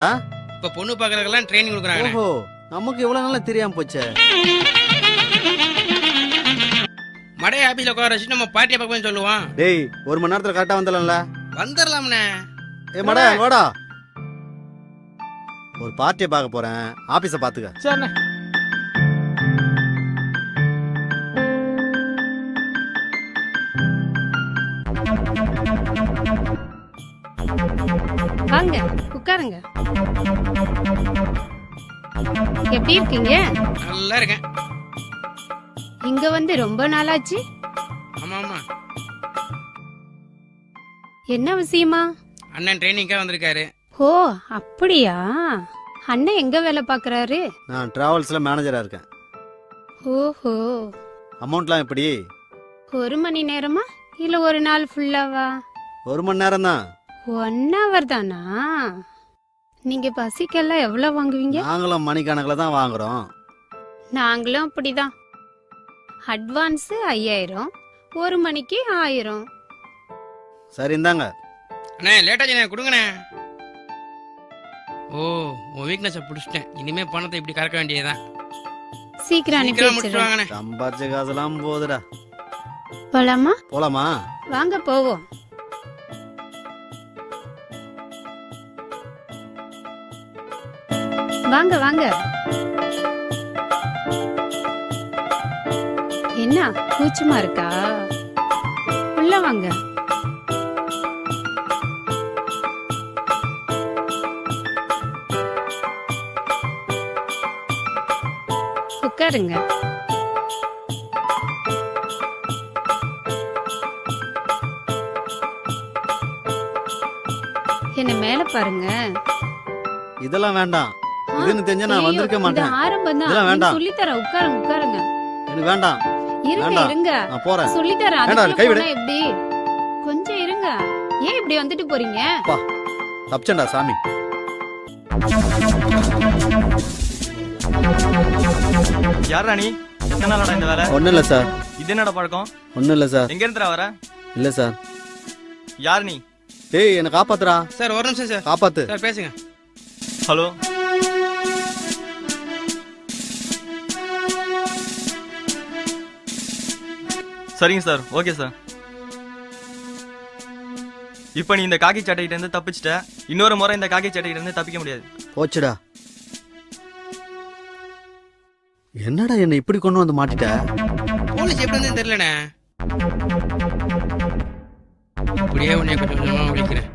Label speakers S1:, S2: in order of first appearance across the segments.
S1: இப்ப பொண்ணு பாக்குறதுக்கெல்லாம் ட்ரைனிங் கொடுக்குறாங்க.
S2: ஓஹோ, நமக்கு இவ்வளவு நாளா தெரியாம போச்சே.
S1: மடைய ஆபீஸ்ல உட்கார வச்சு நம்ம பார்ட்டியை பார்க்கணும்னு சொல்லுவோம்.
S2: டேய், 1 மணி நேரத்துல கரெக்டா வந்துடலாம்ல?
S1: வந்துடலாம்ண்ணே.
S2: மட வாடா, ஒரு பார்ட்டியை பார்க்க போறேன், ஆபீஸ பாத்துக்க.
S3: சரிண்ணே.
S4: வாங்க உட்காருங்க. எப்படி இருக்கீங்க?
S1: நல்லா இருக்கேன்.
S4: இங்க வந்து ரொம்ப நாளாச்சு.
S1: ஆமா ஆமா.
S4: என்ன விஷயமா?
S1: அண்ணன் ட்ரைனிங்காக வந்திருக்காரு.
S4: ஓ அப்படியா? அண்ணன் எங்க வேலை பாக்குறாரு?
S2: நான் டிராவல்ஸ்ல மேனேஜரா இருக்கேன்.
S4: ஓஹோ.
S2: அமௌண்ட்லாம் எப்படி?
S4: 1 மணி நேரமா இல்ல ஒரு நாள் ஃபுல்லாவா?
S2: 1 மணி நேரம் தான்.
S4: 1 hour தானா? நீங்க பசிக்கெல்லாம் எவ்வளவு வாங்குவீங்க?
S2: நாங்களும் மணிக்கணக்கில் தான் வாங்குறோம்.
S4: நாங்களும் அப்படிதான். அட்வான்ஸ் 5000, 1 மணிக்கு 1000.
S2: சரி இந்தாங்க.
S1: அண்ணே லேட்டாச்சுண்ணே, கொடுங்கண்ணே. ஓ, உன் வீக்னஸை பிடிச்சிட்டேன். இனிமே பணத்தை இப்படி கறக்க வேண்டியதுதான்.
S4: சீக்கிரம் அனுப்பி
S1: சீக்கிரம்
S4: வச்சிடுறேன்.
S1: முடிச்சுடுவாங்கண்ணே.
S2: சம்பாதிச்ச காசுலாம் போகுதுடா.
S4: போலாமா?
S2: போலாமா?
S4: வாங்க போவோம். வாங்க வாங்க. என்ன கூச்சமா இருக்கா? உள்ள வாங்க. உட்காருங்க. என்ன மேல பாருங்க.
S2: இதெல்லாம் வேண்டாம். இதுன்னு தெரிஞ்சா நான் வந்திருக்க மாட்டேன்.
S4: ஆரம்பம்
S2: இதெல்லாம் வேண்டாம்.
S4: சொல்லி தர. உட்காருங்க உட்காருங்க.
S2: எனக்கு வேண்டாம்.
S4: இருங்க
S2: வேண்டாம்.
S4: இருங்க.
S2: நான் போறேன்.
S4: சொல்லி தர.
S2: வேண்டாம்,
S4: அதுக்குள்ள
S2: கைவிடு.
S4: போனா எப்படி? கொஞ்சம் இருங்க. ஏன் இப்படி வந்துட்டு போறீங்க?
S2: தப்பிச்சேன்டா சாமி.
S3: யாரா நீ? என்ன நாளடா இந்த வேலை?
S2: ஒண்ணும் இல்ல சார்.
S3: இது என்னடா பழக்கம்?
S2: ஒண்ணும் இல்ல சார்.
S3: எங்க இருந்துடா வர?
S2: இல்ல சார்.
S3: யார் நீ?
S2: டேய், என்ன காப்பாத்துறா.
S1: சார் ஒரு நிமிஷம் சார்.
S2: காப்பாத்து.
S1: சார் பேசுங்க.
S3: ஹலோ. சரிங்க சார், ஓகே சார். இப்போ நீ இந்த காக்கி சட்டையிட்ட இருந்து தப்பிச்சிட்ட. இன்னொரு முறை இந்த காக்கி சட்டையிட்ட இருந்து தப்பிக்க முடியாது.
S2: போச்சுடா. என்னடா என்ன இப்படி கொண்டு வந்து மாட்டிட்ட?
S1: போலீஸ் எப்படி வந்து தெரியலண்ணே. இப்படியே உன்னை கொஞ்சம் கொஞ்சமா ஒழிக்கிறேன்.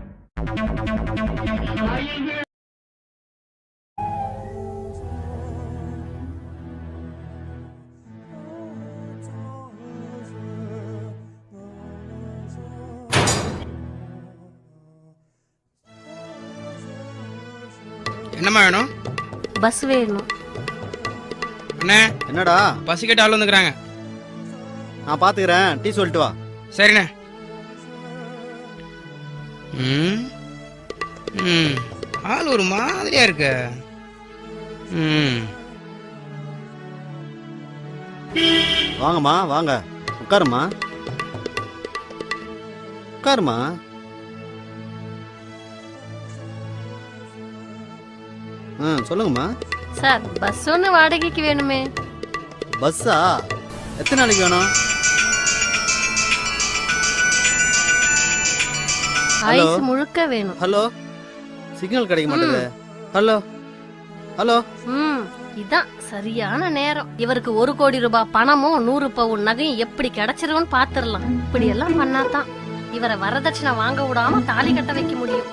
S1: என்னம்மா வேணும்?
S5: பஸ் வேணும்.
S1: அண்ணே
S2: என்னடா?
S1: பசிக்கிட்ட ஆள் வந்துக்கிறாங்க.
S2: நான் பாத்துக்கிறேன். டீ சொல்லிட்டு வா.
S1: சரிண்ணே. ம் ம் ஆள் ஒரு மாதிரியா இருக்கு. ம்
S2: வாங்கம்மா வாங்க. உட்காருமா உட்காருமா. சொல்லுங்கம்மா.
S5: சார் பஸ் ஒன்று வாடகைக்கு வேணுமே.
S2: பஸ்ஸா? எத்தனை நாளைக்கு வேணும்? ஹலோ.
S5: ஐஸ் முழுக்க வேணும்.
S2: ஹலோ, சிக்னல் கிடைக்க மாட்டேங்குது. Hello hello.
S5: இதான் சரியான நேரம். இவருக்கு 1 கோடி ரூபாய் பணமும் 100 பவுன் நகையும் எப்படி கிடைச்சிருன்னு பாத்துரலாம். இப்படி எல்லாம் பண்ணாதான் இவரை வரதட்சணை வாங்க விடாம தாலி கட்ட வைக்க முடியும்.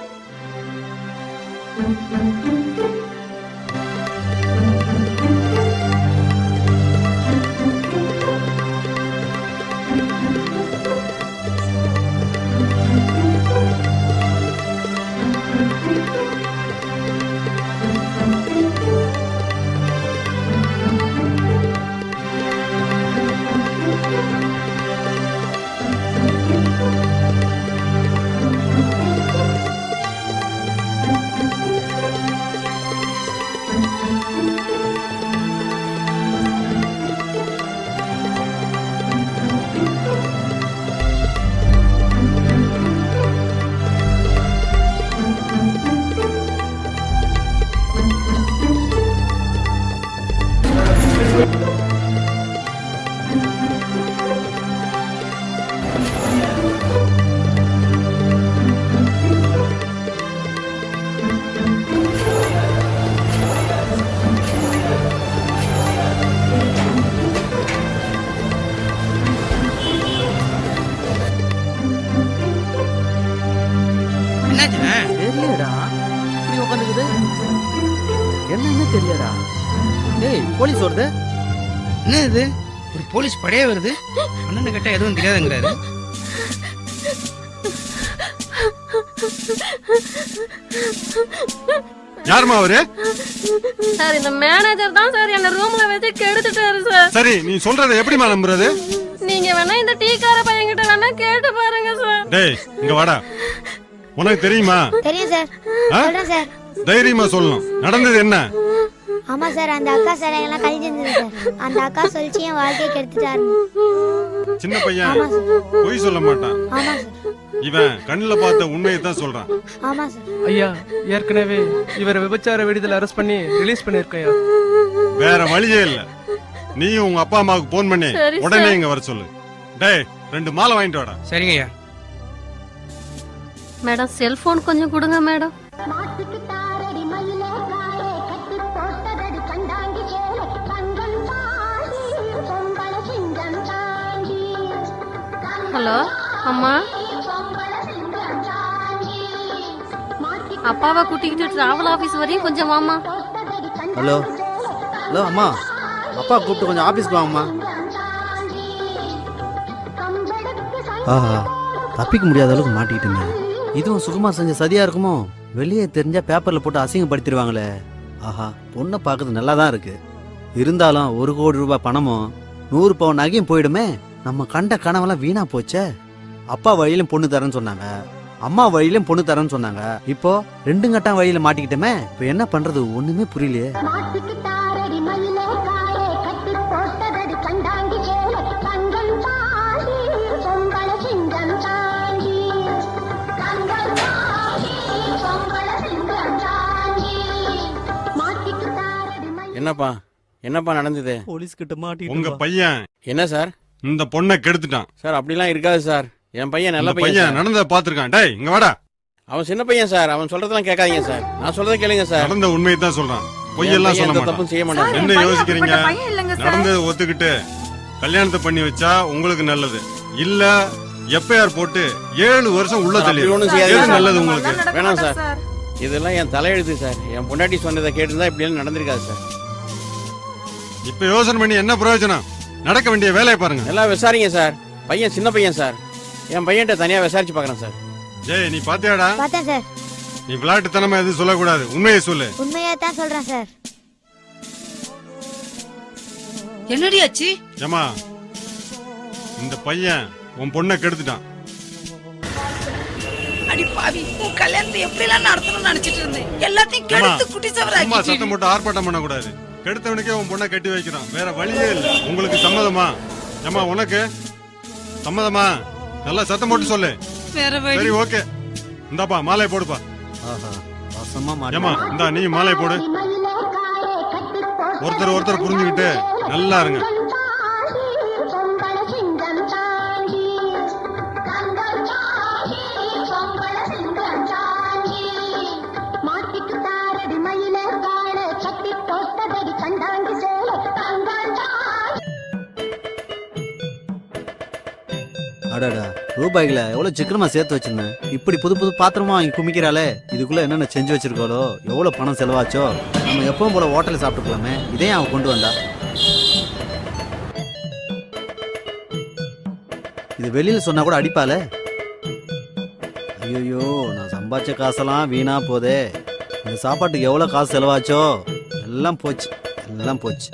S2: வருது என்னன்னு தெரியலடா. டேய் போலீஸ் வருது.
S1: என்ன இது, ஒரு போலீஸ் படையே வருது. அண்ணன் கிட்ட எதுவும் தெரியாதுங்கிறாரு.
S6: யாருமா அவரு?
S5: சார் இந்த மேனேஜர் தான் சார் என்ன ரூம்ல வச்சு கெடுத்துட்டாரு சார்.
S6: சரி, நீ சொல்றத எப்படிமா நம்புறது?
S5: நீங்க வேணா இந்த டீக்கார பையன்கிட்ட வேணா கேட்டு பாருங்க சார்.
S6: டேய் இங்க வாடா. உனக்கு தெரியுமா?
S7: தெரியும் சார். சொல்றேன் சார்.
S6: தைரியமா சொல்லணும். நடந்தது என்ன?
S7: ஆமா சார், அந்த அக்கா சிலைகள்லாம் கழிஞ்சிருந்தது சார். அந்த அக்கா சொல்லிச்சு என் வாழ்க்கையை கெடுத்துட்டாரு.
S6: சின்ன பையன் பொய் சொல்ல மாட்டான்.
S7: ஆமா சார்.
S6: இவன் கண்ணுல பார்த்த உண்மையை தான் சொல்றான்.
S7: ஆமா சார்.
S8: ஐயா, ஏற்கனவே இவரை விபச்சார விடுதல அரெஸ்ட் பண்ணி ரிலீஸ் பண்ணிருக்கையா.
S6: வேற வழியே இல்ல. நீயும் உங்க அப்பா அம்மாவுக்கு போன் பண்ணி
S5: சரி சார்.
S6: உடனே இங்க வர சொல்லு. டேய் 2 மாலை வாங்கிட்டு வாடா.
S1: சரிங்க ஐயா.
S5: மேடம் செல்போன் கொஞ்சம் கொடுங்க மேடம். ஹலோ அம்மா, அப்பாவை கூட்டிக்கிட்டு டிராவல் ஆபீஸ் வரையும் கொஞ்சம் வாமா.
S2: ஹலோ ஹலோ அம்மா, அப்பா கூப்பிட்டு கொஞ்சம் ஆபீஸ்க்கு வாங்கம்மா. ஆஹா, தப்பிக்க முடியாத அளவுக்கு மாட்டிக்கிட்டுங்க. இதுவும் சுகுமார் செஞ்ச சதியா இருக்குமோ? வெளியே தெரிஞ்சா பேப்பர்ல போட்டு அசிங்கப்படுத்திடுவாங்களே. ஆஹா, பொண்ணை பார்க்கறது நல்லா தான் இருக்கு. இருந்தாலும் 1 கோடி ரூபாய் பணமும் 100 பவுன் நகையும் போயிடுமே. நம்ம கண்ட கனவெல்லாம் வீணா போச்சே. அப்பா வழியிலும் பொண்ணு தரேன்னு சொன்னாங்க, அம்மா வழியிலும் பொண்ணு தரேன்னு சொன்னாங்க. இப்போ 2 கட்டம் வழியில மாட்டிக்கிட்டோமே. இப்போ என்ன பண்றது ஒண்ணுமே புரியலையே.
S9: என்னப்பா நடந்தது?
S2: போலீஸ் கிட்ட
S6: உங்க
S2: மாட்டிட்டு
S6: பையன்
S9: என்ன சார்?
S6: இந்த பொண்ணை கெடுத்துட்டான்
S9: சார் அப்படிலாம் இருக்காது சார். என் பையன் நல்ல
S6: அந்த
S9: பையன்
S6: பையன்
S9: சார்.
S6: நடந்தத பாத்துருக்கான். டேய் இங்க வாடா.
S9: அவன் சின்ன பையன் சார். அவன் சொல்றதெல்லாம் கேட்காதீங்க சார். நான் சொல்றதை கேளுங்க சார்.
S6: நடந்த உண்மையை தான் சொல்றான்.
S9: என்
S6: பொய்யெல்லாம்
S9: பையன்
S6: சொல்ல
S9: எந்த
S6: மாட்டான்.
S9: தப்பும் செய்ய மாட்டான்.
S6: என்ன யோசிக்கிறீங்க? நடந்ததை ஒத்துக்கிட்டு கல்யாணத்தை பண்ணி வச்சா உங்களுக்கு நல்லது. இல்ல எஃப்ஐஆர் போட்டு 7 வருஷம் உள்ள தள்ளி
S9: அப்படி ஒண்ணும் செய்யாதீங்க சார்.
S6: நல்லது உங்களுக்கு.
S9: வேணாம் சார். இதெல்லாம் என் தலையெழுத்து சார். என் பொண்டாட்டி சொன்னதை கேட்டுதான் இப்படி எல்லாம் நடந்திருக்காது சார்.
S6: இப்ப யோசனை பண்ணி என்ன பிரயோஜனம்? நடக்க வேண்டிய வேலையை பாருங்க.
S9: எல்லாம் விசாரிங்க சார். பையன் சின்ன பையன் சார். என் பையன்கிட்ட தனியா விசாரிச்சு பாக்குறேன் சார்.
S6: ஜெய் நீ பாத்தியாடா?
S7: பார்த்தேன் சார்.
S6: நீ விளையாட்டுத்தனமா எதுவும் சொல்லக்கூடாது. உண்மையை சொல்லு.
S7: உண்மையா தான் சொல்றேன் சார்.
S10: என்னடி ஆச்சு?
S6: ஏமா இந்த பையன் உன் பொண்ணை கெடுத்துட்டான்.
S10: அடி பாவி, உன் கல்யாணத்தை எப்படி எல்லாம் நடத்தணும்னு நினைச்சிட்டு இருந்தேன். எல்லாத்தையும் கெடுத்து குட்டி
S6: சும்மா
S10: சவராக்கி.
S6: சத்தம் போட்டு ஆர்ப்பாட்டம் பண்ணக்கூடாது. கெடுத்தவனுக்கே உன் பொண்ணை கட்டி வைக்கிறான். வேற வழியே இல்ல. உங்களுக்கு சம்மதமா? ஏமா உனக்கு சம்மதமா? நல்லா சத்தம் போட்டு சொல்லு.
S10: வேற வழி.
S6: சரி ஓகே. இந்தாப்பா மாலை போடுப்பா.
S2: ஆஹா, வசமா
S6: ஏமா
S2: மாட்டி.
S6: இந்தா நீ மாலை போடு. ஒருத்தர் புரிஞ்சுக்கிட்டு நல்லா இருங்க.
S2: அடடா, ரூபாய்களை எவ்வளவு சிக்கனமா சேர்த்து வச்சிருந்தேன். இப்படி புது புது பாத்திரமா வாங்கி குமிக்கிறாளே. இதுக்குள்ள என்னென்ன செஞ்சு வச்சிருக்காளோ, எவ்வளவு பணம் செலவாச்சோ. நம்ம எப்பவும் போல ஹோட்டல்ல சாப்பிட்டுக்கலாமே. இதே அவன் கொண்டு வந்தா. இது வெளியில சொன்னா கூட அடிப்பாளே. ஐயோ, நான் சம்பாதிச்ச காசெல்லாம் வீணா போதே. இந்த சாப்பாட்டுக்கு எவ்வளவு காசு செலவாச்சோ எல்லாம் போச்சு, எல்லாம் போச்சு.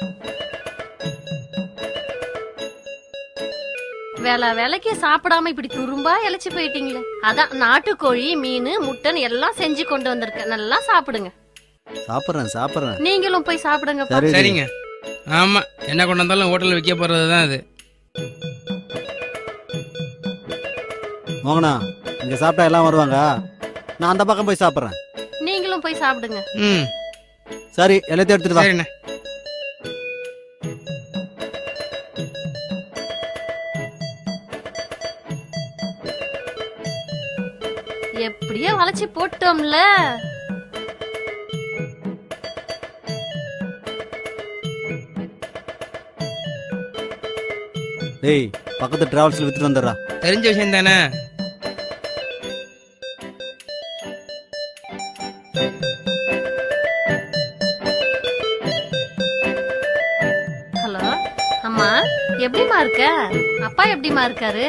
S5: வேலைக்கு சாப்பிடாம இப்படி துரும்பா இழைச்சு போயிட்டீங்களே. அதான் நாட்டுக்கோழி, மீன், முட்டன் எல்லாம் செஞ்சு கொண்டு வந்திருக்கேன். நல்லா சாப்பிடுங்க.
S2: சாப்பிடுறேன்.
S5: நீங்களும் போய் சாப்பிடுங்க.
S2: சரி.
S1: சரிங்க. ஆமா, என்ன கொண்டு வந்தாலும் ஹோட்டல்ல விற்க போறதுதான் அது.
S2: மோகனா, இங்க சாப்பிட்டா எல்லாம் வருவாங்க. நான் அந்த பக்கம் போய் சாப்பிடுறேன்.
S5: நீங்களும் போய் சாப்பிடுங்க.
S1: ம்
S2: சரி, எல்லாத்தையும் எடுத்துட்டு வா.
S1: சரிண்ணே.
S5: எப்படியோ வளைச்சு போட்டோம்ல.
S2: டேய், பக்கத்து டிராவல்ஸ்ல வித்துட்டு வந்துடுறா.
S1: தெரிஞ்ச விஷயம் தானே.
S5: எப்படிமா இருக்க? அப்பா எப்படிமா இருக்காரு?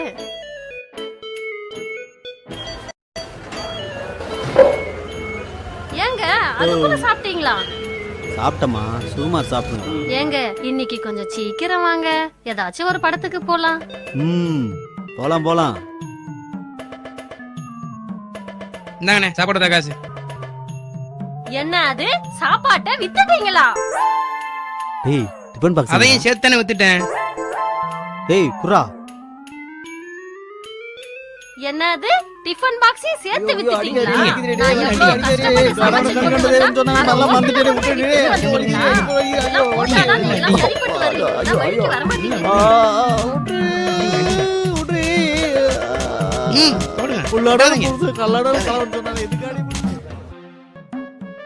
S5: ஏங்க அதுக்குள்ள சாப்பிட்டீங்களா?
S2: சாப்பிட்டமா, சுகுமார் சாப்பிடுங்க.
S5: ஏங்க இன்னைக்கு கொஞ்சம் சீக்கிரம் வாங்க, ஏதாச்சும் ஒரு படத்துக்கு போலாம்.
S2: போலாம் போலாம்.
S1: இந்தாங்கண்ணே சாப்பாடு காசு.
S5: என்ன அது சாப்பாட்டை வித்துட்டீங்களா?
S2: டேய் டிபன் பாக்ஸ்
S1: அதையும் சேர்த்தானே வித்துட்டேன்.
S2: டேய் குர்ரா.
S5: என்னது டிஃபன் பாக்ஸையும் சேர்த்து வித்துட்டீங்களா?
S2: அடிக்கடி
S5: நான் எவ்வளவு கஷ்டப்பட்டு சமைச்சு கொண்டு வந்தா,
S2: நல்லா
S5: மறுபடியும்
S2: மறந்துட்டே
S5: இப்படி விட்டுட்டீங்களா? இதெல்லாம் போட்டாதான் நீங்க எல்லாம் சரிப்பட்டு வருவீங்க. நான் வழிக்கு வர மாட்டீங்க.
S1: போடுங்க.
S2: உள்ளாட கல்லட கலவரம் சொன்னானே